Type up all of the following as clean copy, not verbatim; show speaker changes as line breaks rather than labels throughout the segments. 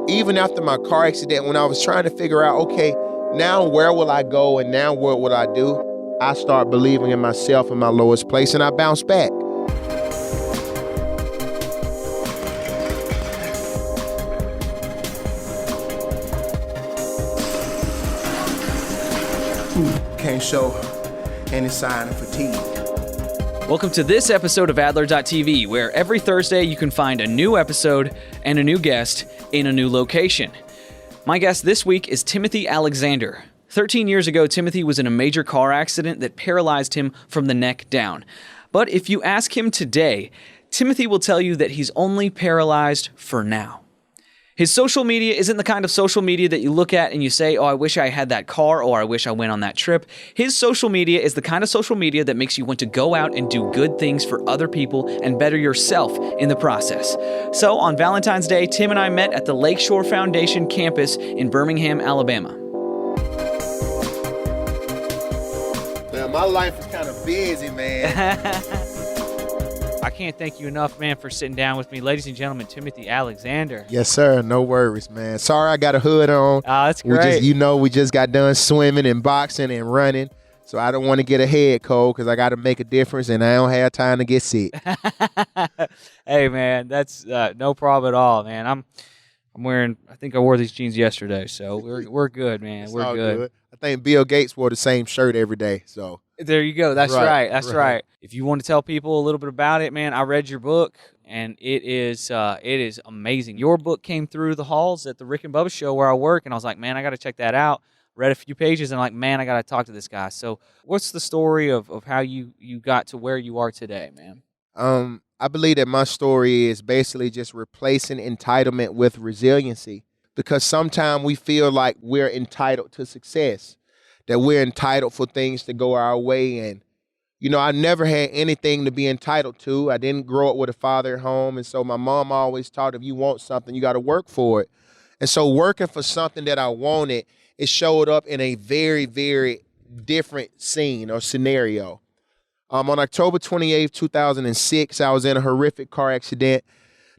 Even after my car accident, when I was trying to figure out, okay, now where will I go and now what will I do? I start believing in myself in my lowest place, and I bounce back.
Can't show any sign of fatigue.
Welcome to this episode of Adler.tv, where every Thursday you can find a new episode and a new guest in a new location. My guest this week is Timothy Alexander. 13 years ago, Timothy was in a major car accident that paralyzed him from the neck down. But if you ask him today, Timothy will tell you that he's only paralyzed for now. His social media isn't the kind of social media that you look at and you say, oh, I wish I had that car, or I wish I went on that trip. His social media is the kind of social media that makes you want to go out and do good things for other people and better yourself in the process. So on Valentine's Day, Tim and I met at the Lakeshore Foundation campus in Birmingham, Alabama.
Man, my life is kind of busy, man.
I can't thank you enough, man, for sitting down with me. Ladies and gentlemen, Timothy Alexander.
Yes, sir. No worries, man. Sorry I got a hood on.
Oh, that's great.
We just got done swimming and boxing and running. So I don't want to get a head cold because I got to make a difference and I don't have time to get sick.
Hey, man, that's no problem at all, man. I'm wearing, I think I wore these jeans yesterday, so we're good, man.
It's
we're
all
good.
I think Bill Gates wore the same shirt every day, so.
There you go. That's right. That's
right.
right. If you want to tell people a little bit about it, man, I read your book, and it is amazing. Your book came through the halls at the Rick and Bubba show where I work, and I was like, man, I got to check that out. Read a few pages, and I'm like, man, I got to talk to this guy. So what's the story of how you got to where you are today, man?
I believe that my story is basically just replacing entitlement with resiliency, because sometimes we feel like we're entitled to success, that we're entitled for things to go our way. And, I never had anything to be entitled to. I didn't grow up with a father at home. And so my mom always taught, if you want something, you got to work for it. And so working for something that I wanted, it showed up in a very, very different scene or scenario. On October 28th, 2006, I was in a horrific car accident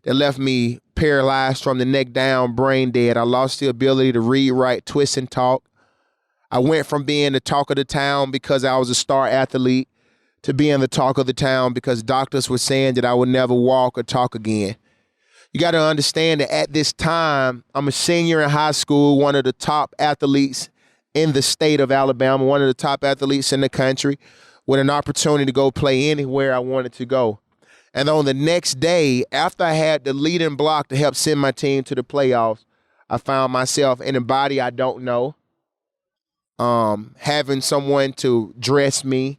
that left me paralyzed from the neck down, brain dead. I lost the ability to read, write, twist, and talk. I went from being the talk of the town because I was a star athlete to being the talk of the town because doctors were saying that I would never walk or talk again. You got to understand that at this time, I'm a senior in high school, one of the top athletes in the state of Alabama, one of the top athletes in the country, with an opportunity to go play anywhere I wanted to go. And on the next day, after I had the leading block to help send my team to the playoffs, I found myself in a body I don't know, having someone to dress me,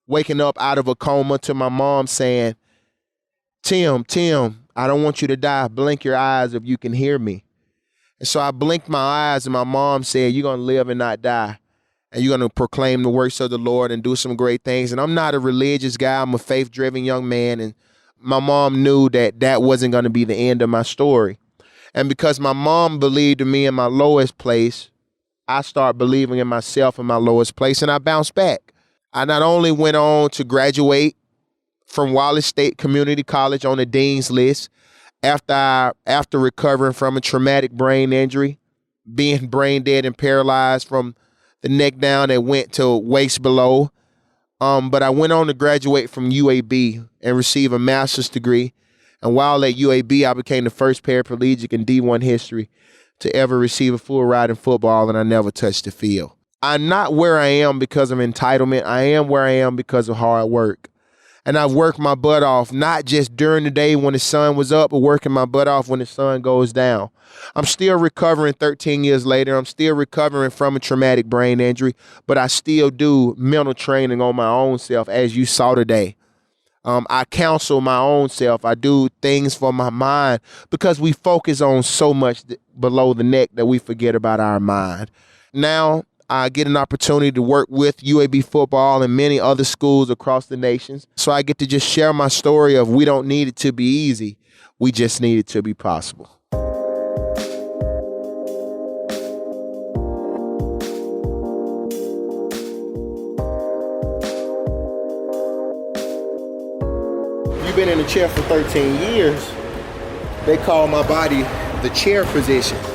waking up out of a coma to my mom saying, Tim, I don't want you to die. Blink your eyes if you can hear me. And so I blinked my eyes and my mom said, you're going to live and not die. And you're going to proclaim the works of the Lord and do some great things. And I'm not a religious guy. I'm a faith-driven young man. And my mom knew that that wasn't going to be the end of my story. And because my mom believed in me in my lowest place, I started believing in myself in my lowest place, and I bounced back. I not only went on to graduate from Wallace State Community College on the dean's list after recovering from a traumatic brain injury, being brain dead and paralyzed from the neck down that went to waist below. But I went on to graduate from UAB and receive a master's degree. And while at UAB, I became the first paraplegic in D1 history to ever receive a full ride in football, and I never touched the field. I'm not where I am because of entitlement. I am where I am because of hard work. And I've worked my butt off, not just during the day when the sun was up, but working my butt off when the sun goes down. I'm still recovering 13 years later. I'm still recovering from a traumatic brain injury, but I still do mental training on my own self, as you saw today. I counsel my own self. I do things for my mind because we focus on so much below the neck that we forget about our mind. Now I get an opportunity to work with UAB Football and many other schools across the nations. So I get to just share my story of we don't need it to be easy. We just need it to be possible. You've been in the chair for 13 years. They call my body the chair position. So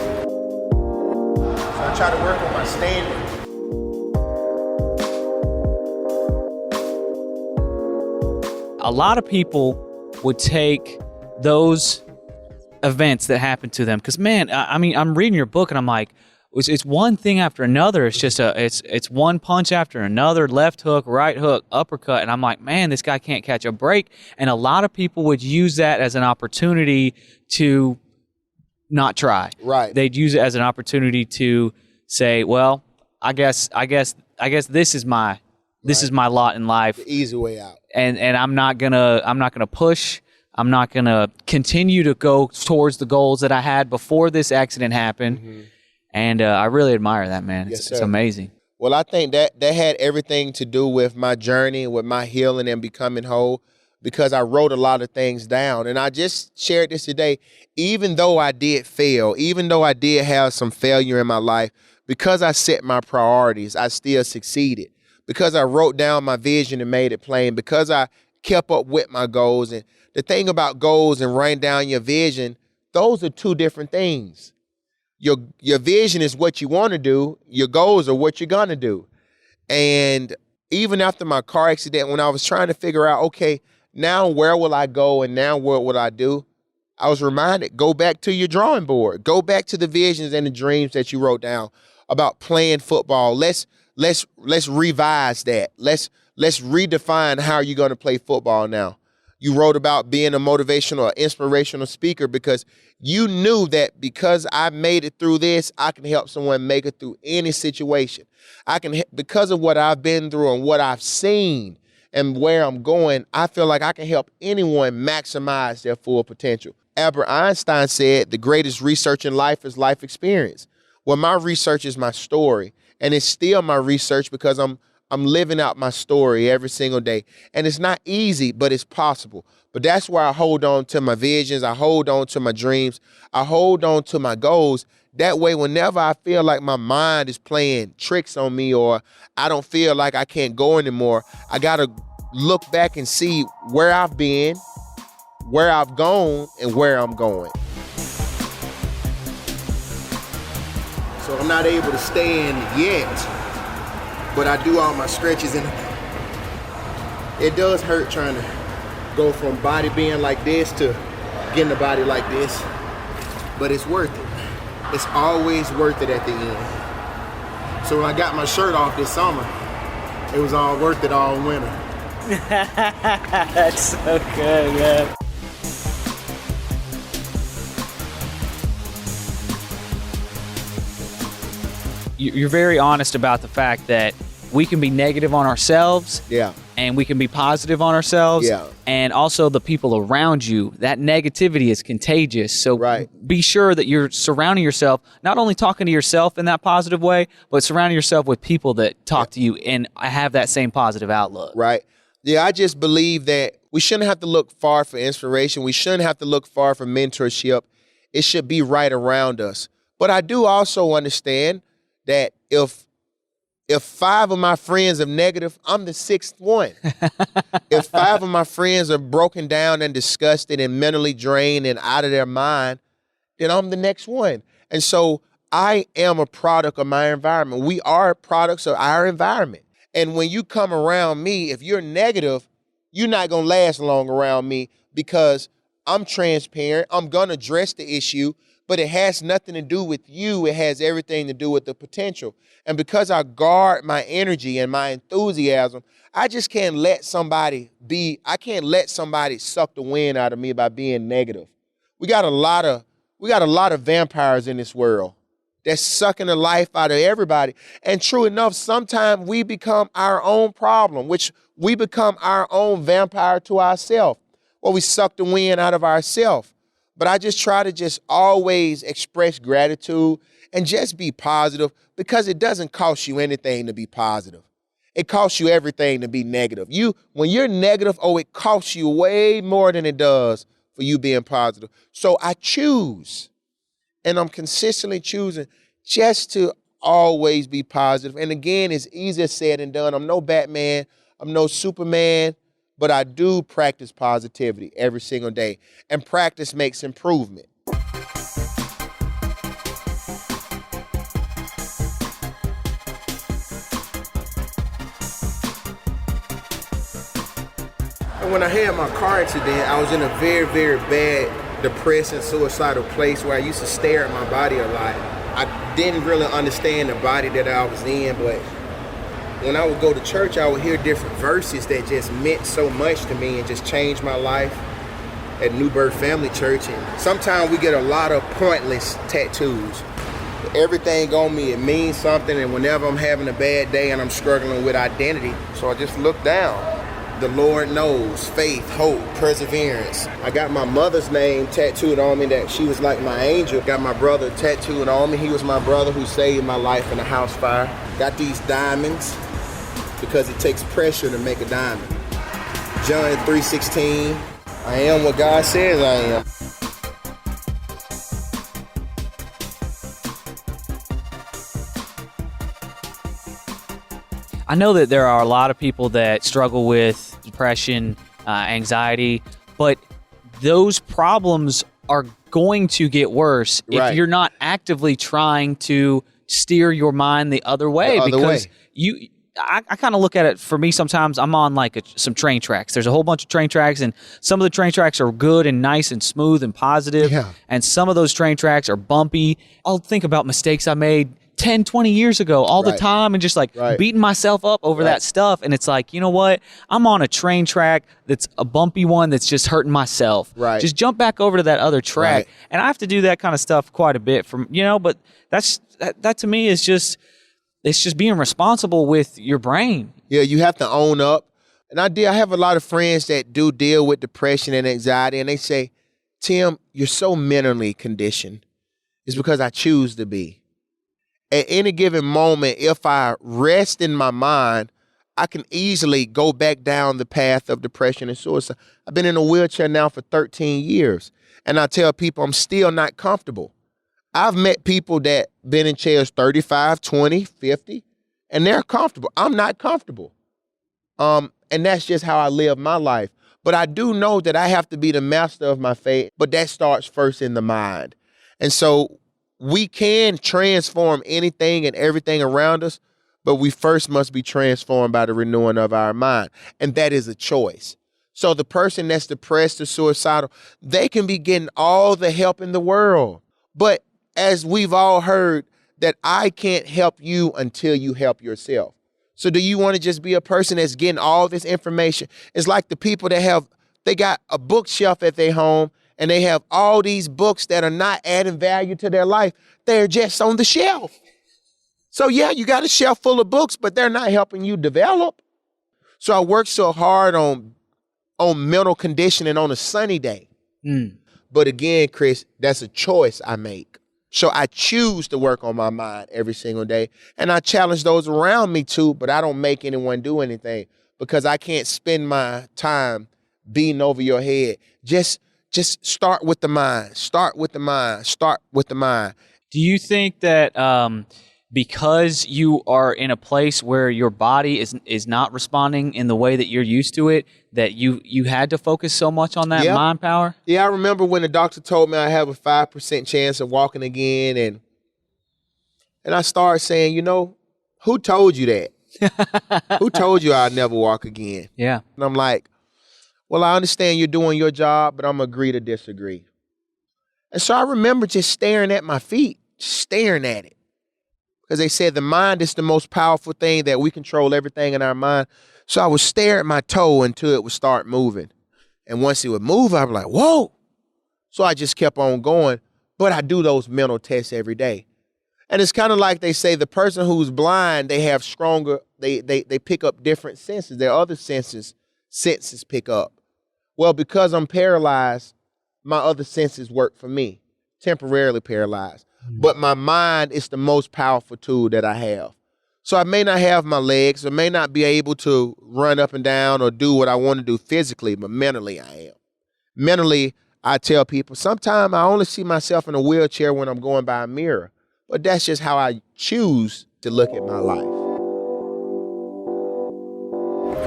I try to work on my standing.
A lot of people would take those events that happened to them because, man, I mean, I'm reading your book and I'm like, it's one thing after another. It's just it's one punch after another, left hook, right hook, uppercut, and I'm like, man, this guy can't catch a break. And a lot of people would use that as an opportunity to not try.
Right.
They'd use it as an opportunity to say, well, I guess this is my lot in life.
The easy way out.
And I'm not gonna push. I'm not gonna continue to go towards the goals that I had before this accident happened. Mm-hmm. And I really admire that, man.
Yes,
It's amazing.
Well, I think that had everything to do with my journey, with my healing and becoming whole, because I wrote a lot of things down. And I just shared this today. Even though I did fail, even though I did have some failure in my life, because I set my priorities, I still succeeded. Because I wrote down my vision and made it plain, because I kept up with my goals. And the thing about goals and writing down your vision, those are two different things. Your vision is what you want to do. Your goals are what you're going to do. And even after my car accident, when I was trying to figure out, okay, now where will I go and now what will I do? I was reminded, go back to your drawing board. Go back to the visions and the dreams that you wrote down about playing football. Let's revise that. Let's redefine how you're going to play football now. You wrote about being a motivational or inspirational speaker because you knew that because I made it through this, I can help someone make it through any situation. Because of what I've been through and what I've seen and where I'm going, I feel like I can help anyone maximize their full potential. Albert Einstein said the greatest research in life is life experience. Well, my research is my story, and it's still my research because I'm living out my story every single day. And it's not easy, but it's possible. But that's why I hold on to my visions. I hold on to my dreams. I hold on to my goals. That way, whenever I feel like my mind is playing tricks on me or I don't feel like I can't go anymore, I got to look back and see where I've been, where I've gone, and where I'm going. So I'm not able to stand yet. But I do all my stretches, and it does hurt trying to go from body being like this to getting a body like this. But it's worth it. It's always worth it at the end. So when I got my shirt off this summer, it was all worth it all winter.
That's so good, man. You're very honest about the fact that we can be negative on ourselves, and we can be positive on ourselves, and also the people around you. That negativity is contagious. So be sure that you're surrounding yourself, not only talking to yourself in that positive way, but surrounding yourself with people that talk to you and have that same positive outlook.
Right. Yeah, I just believe that we shouldn't have to look far for inspiration. We shouldn't have to look far for mentorship. It should be right around us. But I do also understand that if 5 of my friends are negative, I'm the 6th one. If 5 of my friends are broken down and disgusted and mentally drained and out of their mind, then I'm the next one. And so I am a product of my environment. We are products of our environment. And when you come around me, if you're negative, you're not going to last long around me because I'm transparent. I'm going to address the issue. But it has nothing to do with you. It has everything to do with the potential. And because I guard my energy and my enthusiasm, I just can't let somebody suck the wind out of me by being negative. We got a lot of vampires in this world that's sucking the life out of everybody. And true enough, sometimes we become our own problem, which we become our own vampire to ourselves, or we suck the wind out of ourselves. But I just try to just always express gratitude and just be positive because it doesn't cost you anything to be positive. It costs you everything to be negative. When you're negative, it costs you way more than it does for you being positive. So I choose, and I'm consistently choosing just to always be positive. And again, it's easier said than done. I'm no Batman. I'm no Superman. But I do practice positivity every single day. And practice makes improvement.
when I had my car accident, I was in a very, very bad, depressing, suicidal place where I used to stare at my body a lot. I didn't really understand the body that I was in, but when I would go to church, I would hear different verses that just meant so much to me and just changed my life at New Birth Family Church. And sometimes we get a lot of pointless tattoos. Everything on me, it means something, and whenever I'm having a bad day and I'm struggling with identity, so I just look down. The Lord knows, faith, hope, perseverance. I got my mother's name tattooed on me, that she was like my angel. Got my brother tattooed on me. He was my brother who saved my life in a house fire. Got these diamonds because it takes pressure to make a diamond. John 3:16, I am what God says I am.
I know that there are a lot of people that struggle with depression, anxiety, but those problems are going to get worse if you're not actively trying to steer your mind the other way. I kind of look at it, for me, sometimes I'm on like some train tracks. There's a whole bunch of train tracks, and some of the train tracks are good and nice and smooth and positive, and some of those train tracks are bumpy. I'll think about mistakes I made 10, 20 years ago all the time, and just like beating myself up over that stuff. And it's like, you know what? I'm on a train track that's a bumpy one that's just hurting myself. Just jump back over to that other track. And I have to do that kind of stuff quite a bit but that to me is just, it's just being responsible with your brain.
Yeah, you have to own up. And I have a lot of friends that do deal with depression and anxiety, and they say, Tim, you're so mentally conditioned. It's because I choose to be. At any given moment, if I rest in my mind, I can easily go back down the path of depression and suicide. I've been in a wheelchair now for 13 years, and I tell people I'm still not comfortable. I've met people that been in chairs 35, 20, 50, and they're comfortable. I'm not comfortable. And that's just how I live my life. But I do know that I have to be the master of my fate, but that starts first in the mind. And so we can transform anything and everything around us, but we first must be transformed by the renewing of our mind. And that is a choice. So the person that's depressed or suicidal, they can be getting all the help in the world. But as we've all heard, that I can't help you until you help yourself. So do you want to just be a person that's getting all this information? It's like the people that they got a bookshelf at their home, and they have all these books that are not adding value to their life. They're just on the shelf. So yeah, you got a shelf full of books, but they're not helping you develop. So I worked so hard on mental conditioning on a sunny day. But again, Chris, that's a choice I make. So I choose to work on my mind every single day. And I challenge those around me too, but I don't make anyone do anything, because I can't spend my time beating over your head. Just start with the mind. Start with the mind. Start with the mind.
Do you think that because you are in a place where your body is not responding in the way that you're used to it, that you had to focus so much on that mind power?
Yeah, I remember when the doctor told me I have a 5% chance of walking again, and I started saying, who told you that? Who told you I'd never walk again?
Yeah.
And I'm like, well, I understand you're doing your job, but I'm going to agree to disagree. And so I remember just staring at my feet, staring at it. Because they said the mind is the most powerful thing, that we control everything in our mind. So I would stare at my toe until it would start moving. And once it would move, I'd be like, whoa. So I just kept on going. But I do those mental tests every day. And it's kind of like they say the person who's blind, they have stronger, they pick up different senses. Their other senses pick up. Well, because I'm paralyzed, my other senses work for me, temporarily paralyzed. But my mind is the most powerful tool that I have. So I may not have my legs, I may not be able to run up and down or do what I want to do physically, but mentally I am. Mentally, I tell people, sometimes I only see myself in a wheelchair when I'm going by a mirror. But that's just how I choose to look at my life.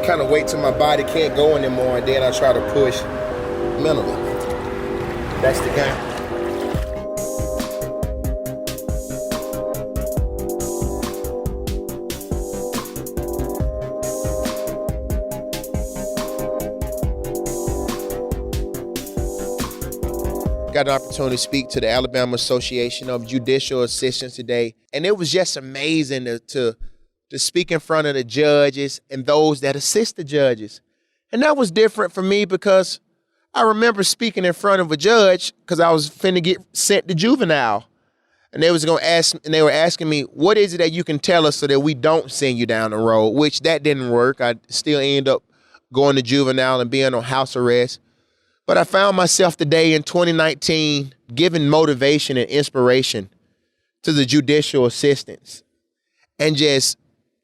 Kind of wait till my body can't go anymore, and then I try to push mentally. That's the game. got an opportunity to speak to the Alabama Association of Judicial Assistants today. And it was just amazing to speak in front of the judges and those that assist the judges. And that was different for me because I remember speaking in front of a judge because I was finna get sent to juvenile. And they were asking me, what is it that you can tell us so that we don't send you down the road? Which that didn't work. I still ended up going to juvenile and being on house arrest. But I found myself today in 2019 giving motivation and inspiration to the judicial assistants and just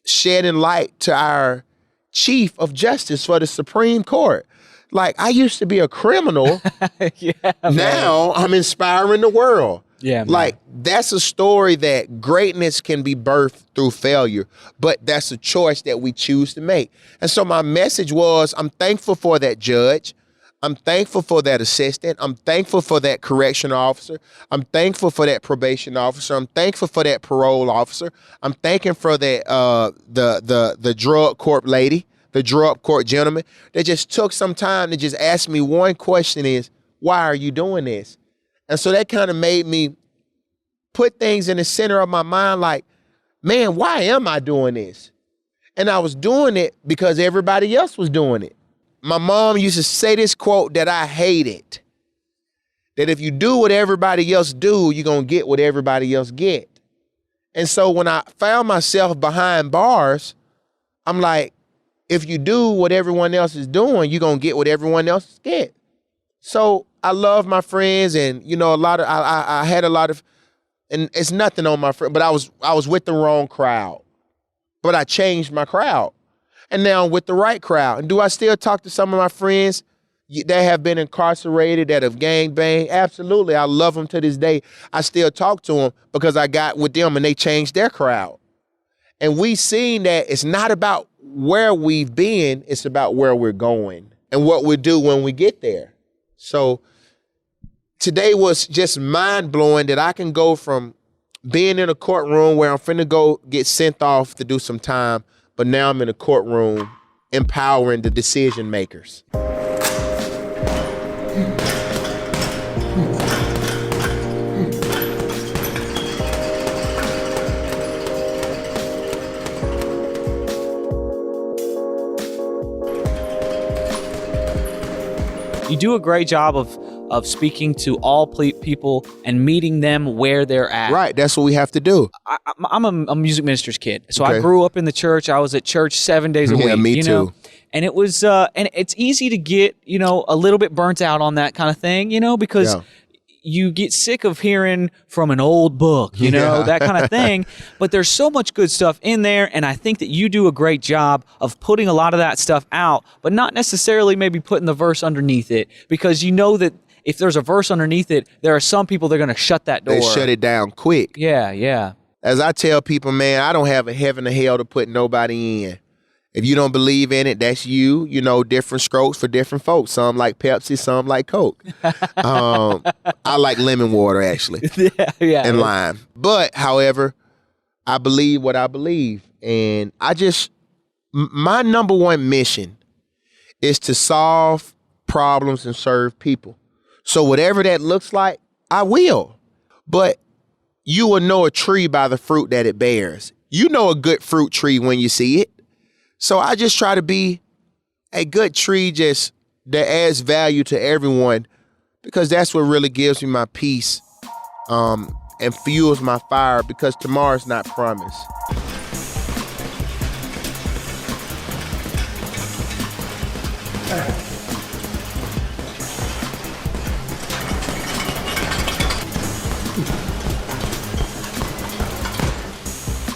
shedding light to our Chief of Justice for the Supreme Court. Like, I used to be a criminal.
Yeah,
now I'm inspiring the world.
Yeah, man.
Like, that's a story that greatness can be birthed through failure, but that's a choice that we choose to make. And so my message was, I'm thankful for that judge. I'm thankful for that assistant. I'm thankful for that correctional officer. I'm thankful for that probation officer. I'm thankful for that parole officer. I'm thanking for that the drug court lady, the drug court gentleman that just took some time to just ask me one question is, why are you doing this? And so that kind of made me put things in the center of my mind like, man, why am I doing this? And I was doing it because everybody else was doing it. My mom used to say this quote that I hated, that if you do what everybody else do, you're going to get what everybody else get. And so when I found myself behind bars, I'm like, if you do what everyone else is doing, you're going to get what everyone else get. So I love my friends and, you know, I had a lot of, and it's nothing on my friend, but I was with the wrong crowd, but I changed my crowd. And now I'm with the right crowd. And do I still talk to some of my friends that have been incarcerated, that have gangbanged? Absolutely. I love them to this day. I still talk to them because I got with them and they changed their crowd. And we seen that it's not about where we've been, it's about where we're going and what we do when we get there. So today was just mind-blowing that I can go from being in a courtroom where I'm finna go get sent off to do some time, but now I'm in a courtroom empowering the decision makers.
You do a great job of speaking to all people and meeting them where they're at.
Right, that's what we have to do.
I'm a music minister's kid, so
Okay.
I grew up in the church. I was at church 7 days a week.
Yeah, me
you
too.
know? And it was, and it's easy to get, you know, a little bit burnt out on that kind of thing, you know, because
Yeah.
you get sick of hearing from an old book, you know,
Yeah.
that kind of thing. But there's so much good stuff in there, and I think that you do a great job of putting a lot of that stuff out, but not necessarily maybe putting the verse underneath it, because you know that if there's a verse underneath it, there are some people that are going to shut that door.
They shut it down quick.
Yeah, yeah.
As I tell people, man, I don't have a heaven or hell to put nobody in. If you don't believe in it, that's you. You know, different strokes for different folks. Some like Pepsi, some like Coke. I like lemon water, actually,
Yeah.
and lime. But, however, I believe what I believe. And my number one mission is to solve problems and serve people. So whatever that looks like, I will. But you will know a tree by the fruit that it bears. You know a good fruit tree when you see it. So I just try to be a good tree just that adds value to everyone, because that's what really gives me my peace and fuels my fire, because tomorrow's not promised.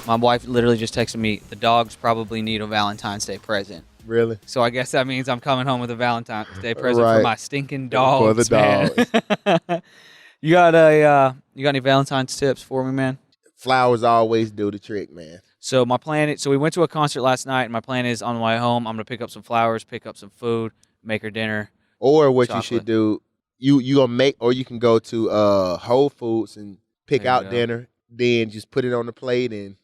My wife literally just texted me, the dogs probably need a Valentine's Day present.
Really?
So I guess that means I'm coming home with a Valentine's Day present
Right.
for my stinking dogs.
For the
man. You got any Valentine's tips for me, man?
Flowers always do the trick, man.
So my plan is, so we went to a concert last night, and my plan is on the way home, I'm gonna pick up some flowers, pick up some food, make her dinner.
Or what
Chocolate.
you should do, you gonna make, or you can go to Whole Foods and pick
There you
out
go.
dinner, then just put it on the plate and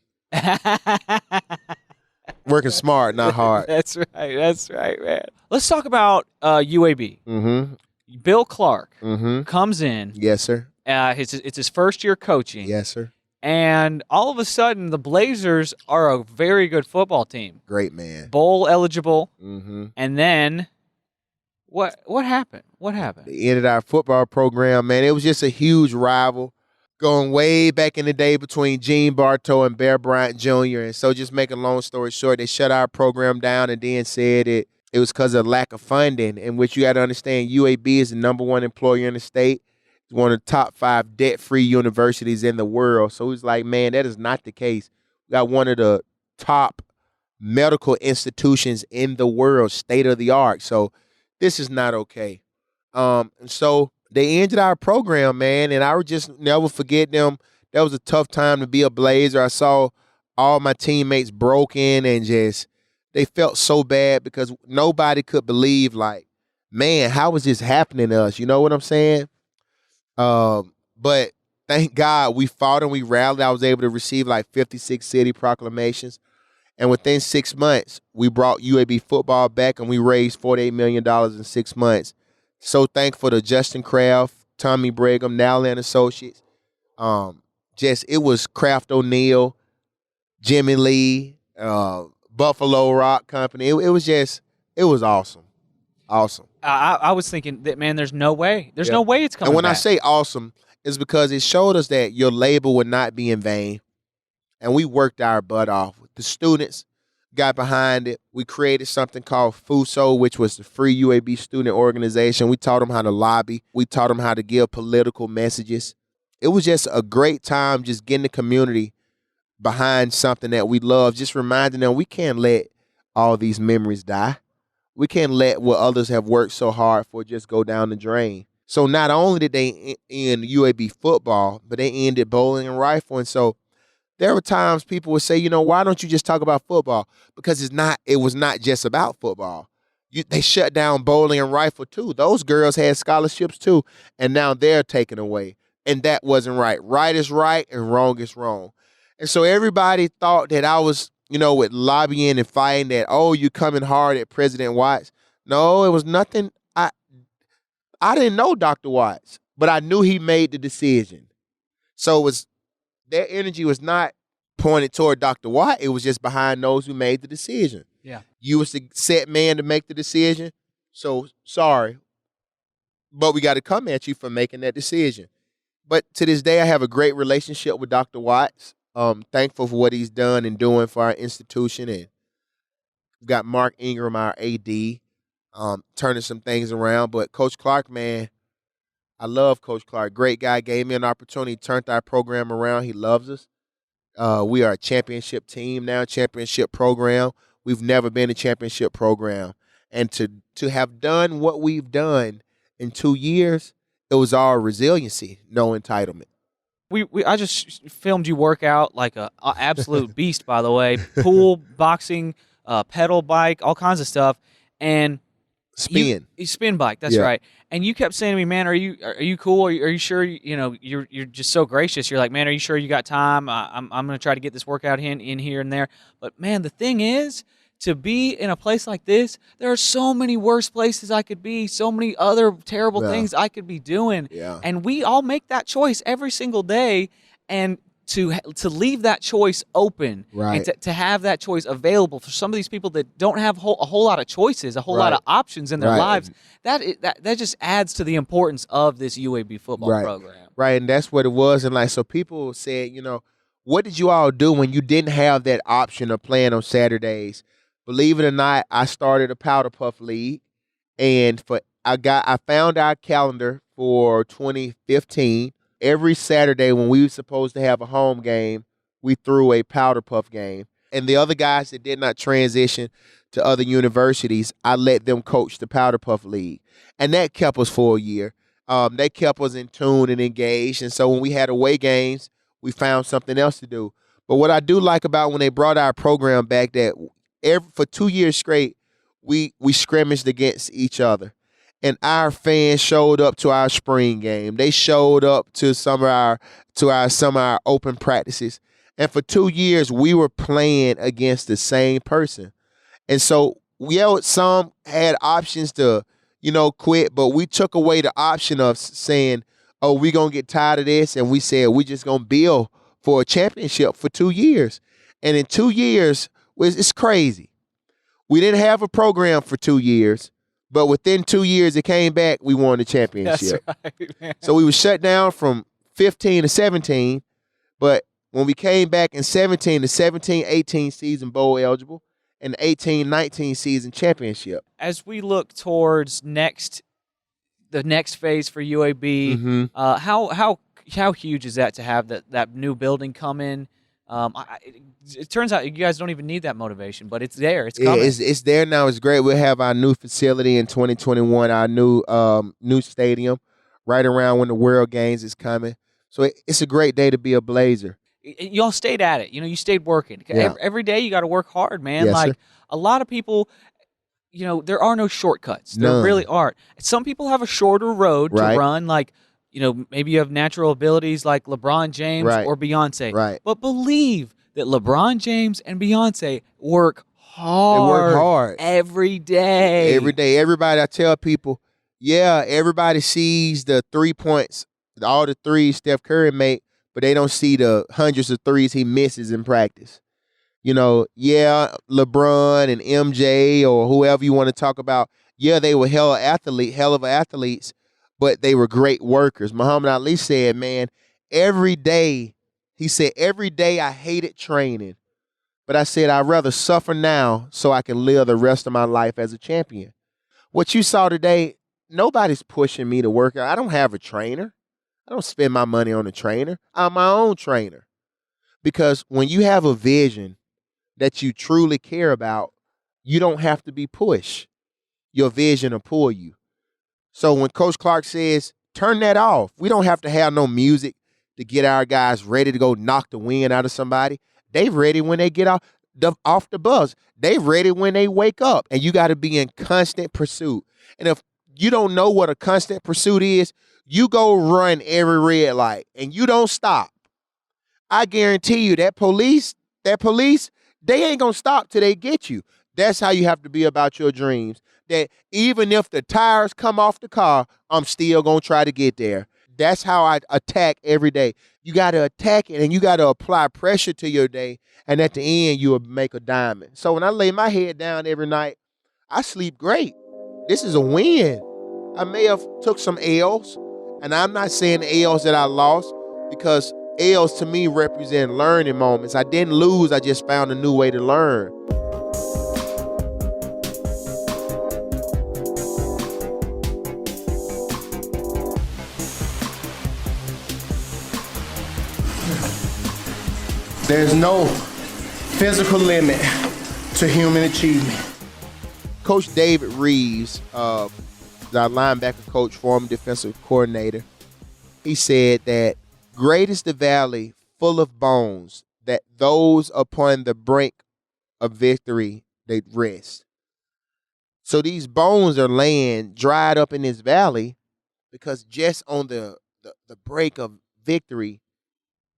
working smart, not hard.
That's right, man. Let's talk about UAB.
Mm-hmm.
Bill Clark
Mm-hmm.
comes in.
Yes, sir.
It's his first year coaching.
Yes, sir.
And all of a sudden, the Blazers are a very good football team.
Great man.
Bowl eligible.
Mm-hmm.
And then what happened? What happened?
They ended our football program, man. It was just a huge rival going way back in the day between Gene Bartow and Bear Bryant Jr. And so just making a long story short, they shut our program down and then said it was because of lack of funding, in which you got to understand UAB is the number one employer in the state. It's one of the top 5 debt-free universities in the world. So he's like, man, that is not the case. We got one of the top medical institutions in the world, state of the art. So this is not okay. And so they ended our program, man, and I would just never forget them. That was a tough time to be a Blazer. I saw all my teammates broken and just they felt so bad because nobody could believe, like, man, how is this happening to us? You know what I'm saying? But thank God we fought and we rallied. I was able to receive like 56 city proclamations. And within 6 months, we brought UAB football back and we raised $48 million in 6 months. So thankful to Justin Kraft, Tommy Brigham, Nally and Associates. It was Kraft O'Neal, Jimmy Lee, Buffalo Rock Company. It was awesome. Awesome.
I was thinking that, man, there's no way. There's no way it's coming
And when
back.
I say awesome, it's because it showed us that your labor would not be in vain. And we worked our butt off. The students got behind it. We created something called FUSO, which was the Free UAB Student Organization. We taught them how to lobby. We taught them how to give political messages. It was just a great time just getting the community behind something that we love, just reminding them we can't let all these memories die. We can't let what others have worked so hard for just go down the drain. So not only did they end UAB football, but they ended bowling and rifle. And so there were times people would say, why don't you just talk about football? Because it was not just about football. They shut down bowling and rifle too. Those girls had scholarships too, and now they're taken away. And that wasn't right. Right is right and wrong is wrong. And so everybody thought that I was, with lobbying and fighting that, oh, you coming hard at President Watts. No, it was nothing. I didn't know Dr. Watts, but I knew he made the decision. So their energy was not pointed toward Dr. Watt. It was just behind those who made the decision.
Yeah.
You was the set man to make the decision. So sorry, but we got to come at you for making that decision. But to this day, I have a great relationship with Dr. Watts. Thankful for what he's done and doing for our institution. And we've got Mark Ingram, our AD, turning some things around. But Coach Clark, man, I love Coach Clark. Great guy. Gave me an opportunity, turned our program around. He loves us. We are a championship team now, championship program. We've never been a championship program. And to have done what we've done in 2 years, it was all resiliency, no entitlement.
I just filmed you work out like a absolute beast, by the way. Pool, boxing, pedal bike, all kinds of stuff. And
spin
bike, that's right. And you kept saying to me, man, are you cool? Are you sure? You're just so gracious. You're like, man, are you sure you got time? I'm going to try to get this workout in here and there. But man, the thing is, to be in a place like this, there are so many worse places I could be, so many other terrible things I could be doing.
Yeah.
And we all make that choice every single day. And to leave that choice open,
right,
and to have that choice available for some of these people that don't have a whole lot of choices, a whole lot of options in their lives, that just adds to the importance of this UAB football program.
Right, and that's what it was. And so people said, what did you all do when you didn't have that option of playing on Saturdays? Believe it or not, I started a Powder Puff League, and I found our calendar for 2015. Every Saturday when we were supposed to have a home game, we threw a Powder Puff game. And the other guys that did not transition to other universities, I let them coach the Powder Puff League. And that kept us for a year. They kept us in tune and engaged. And so when we had away games, we found something else to do. But what I do like about when they brought our program back, that for 2 years straight, we scrimmaged against each other. And our fans showed up to our spring game. They showed up to some of our open practices. And for 2 years, we were playing against the same person. And so, some had options to, quit, but we took away the option of saying, oh, we going to get tired of this, and we said we just going to build for a championship for 2 years. And in 2 years, it's crazy. We didn't have a program for 2 years, but within 2 years, it came back, we won the championship.
That's right, man.
So we were shut down from 15 to 17, but when we came back in 17, the 17-18 season bowl eligible, and the 18-19 season championship.
As we look towards the next phase for UAB,
Mm-hmm.
How huge is that to have that new building come in? It turns out you guys don't even need that motivation, but it's there. It's coming.
It's there now. It's great. We'll have our new facility in 2021, our new stadium, right around when the World Games is coming. So it's a great day to be a Blazer.
Y'all stayed at it. You stayed working.
Yeah.
Every day you got to work hard, man.
Yes,
like
sir.
a lot of people, there are no shortcuts. There
None.
really aren't. Some people have a shorter road
Right.
to run, like, maybe you have natural abilities like LeBron James
Right.
or Beyonce.
Right.
But believe that LeBron James and Beyonce work hard.
They work hard.
Every day.
Every day. Everybody, I tell people, everybody sees the 3 points, all the threes Steph Curry make, but they don't see the hundreds of threes he misses in practice. LeBron and MJ or whoever you want to talk about, they were hell of athletes, but they were great workers. Muhammad Ali said, man, every day I hated training, but I said I'd rather suffer now so I can live the rest of my life as a champion. What you saw today, nobody's pushing me to work out. I don't have a trainer. I don't spend my money on a trainer. I'm my own trainer. Because when you have a vision that you truly care about, you don't have to be pushed. Your vision will pull you. So when Coach Clark says, turn that off, we don't have to have no music to get our guys ready to go knock the wind out of somebody. They ready when they get off the bus. They ready when they wake up. And you got to be in constant pursuit. And if you don't know what a constant pursuit is, you go run every red light and you don't stop. I guarantee you that police, they ain't going to stop till they get you. That's how you have to be about your dreams. That even if the tires come off the car, I'm still going to try to get there. That's how I attack every day. You got to attack it and you got to apply pressure to your day. And at the end, you will make a diamond. So when I lay my head down every night, I sleep great. This is a win. I may have took some L's. And I'm not saying L's that I lost, because L's to me represent learning moments. I didn't lose, I just found a new way to learn.
There's no physical limit to human achievement.
Coach David Reeves, our linebacker coach, former defensive coordinator, he said that great is the valley full of bones, that those upon the brink of victory they rest. So these bones are laying dried up in this valley because just on the break of victory,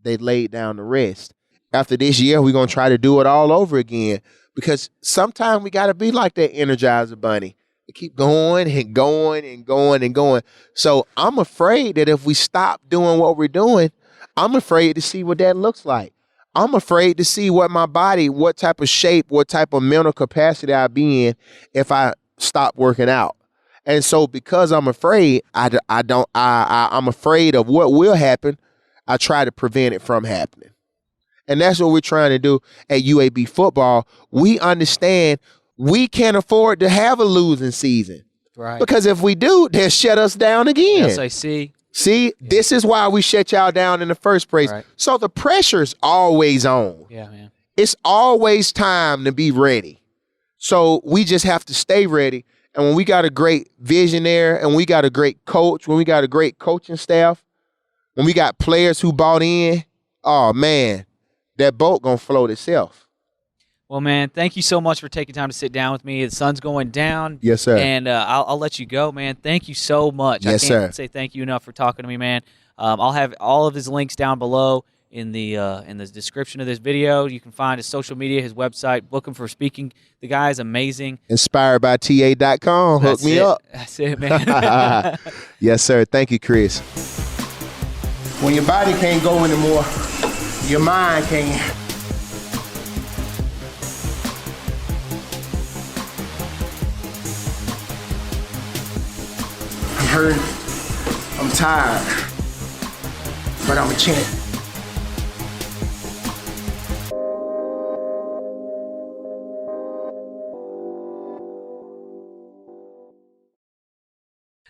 they laid down to rest. After this year, we're going to try to do it all over again, because sometimes we got to be like that Energizer Bunny. Keep going and going and going and going. So I'm afraid that if we stop doing what we're doing, I'm afraid to see what that looks like. I'm afraid to see what my body, what type of shape, what type of mental capacity I'll be in if I stop working out. And so because I'm afraid, I'm afraid of what will happen. I try to prevent it from happening. And that's what we're trying to do at UAB Football. We understand we can't afford to have a losing season.
Right.
Because if we do, they'll shut us down again.
Yes, I see.
See, this is why we shut y'all down in the first place.
Right.
So the pressure's always on.
Yeah, man.
It's always time to be ready. So we just have to stay ready. And when we got a great visionary and we got a great coach, when we got a great coaching staff, when we got players who bought in, oh, man, that boat gonna float itself.
Well, man, thank you so much for taking time to sit down with me. The sun's going down.
Yes, sir.
And I'll let you go, man. Thank you so much.
Yes,
I can't
sir.
say thank you enough for talking to me, man. I'll have all of his links down below. in the description of this video. You can find his social media, his website, book him for speaking. The guy is amazing.
Inspiredbyta.com. Hook me up.
That's it, man.
Yes, sir. Thank you, Chris.
When your body can't go anymore, your mind can. I'm hurting. I'm tired. But I'm a champ.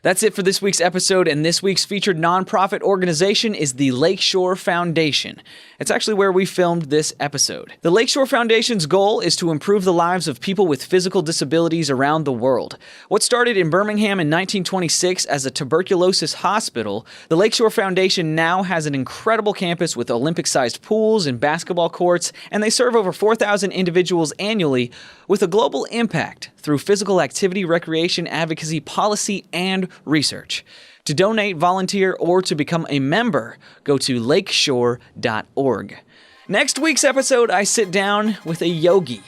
That's it for this week's episode, and this week's featured nonprofit organization is the Lakeshore Foundation. It's actually where we filmed this episode. The Lakeshore Foundation's goal is to improve the lives of people with physical disabilities around the world. What started in Birmingham in 1926 as a tuberculosis hospital, the Lakeshore Foundation now has an incredible campus with Olympic-sized pools and basketball courts, and they serve over 4,000 individuals annually with a global impact through physical activity, recreation, advocacy, policy, and research. To donate, volunteer, or to become a member, go to lakeshore.org. Next week's episode, I sit down with a yogi,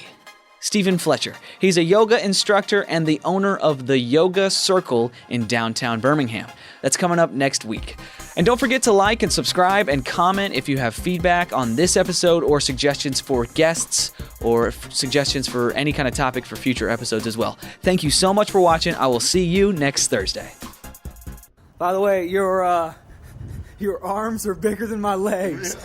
Stephen Fletcher. He's a yoga instructor and the owner of the Yoga Circle in downtown Birmingham. That's coming up next week. And don't forget to like and subscribe and comment if you have feedback on this episode or suggestions for guests or suggestions for any kind of topic for future episodes as well. Thank you so much for watching. I will see you next Thursday. By the way, your arms are bigger than my legs.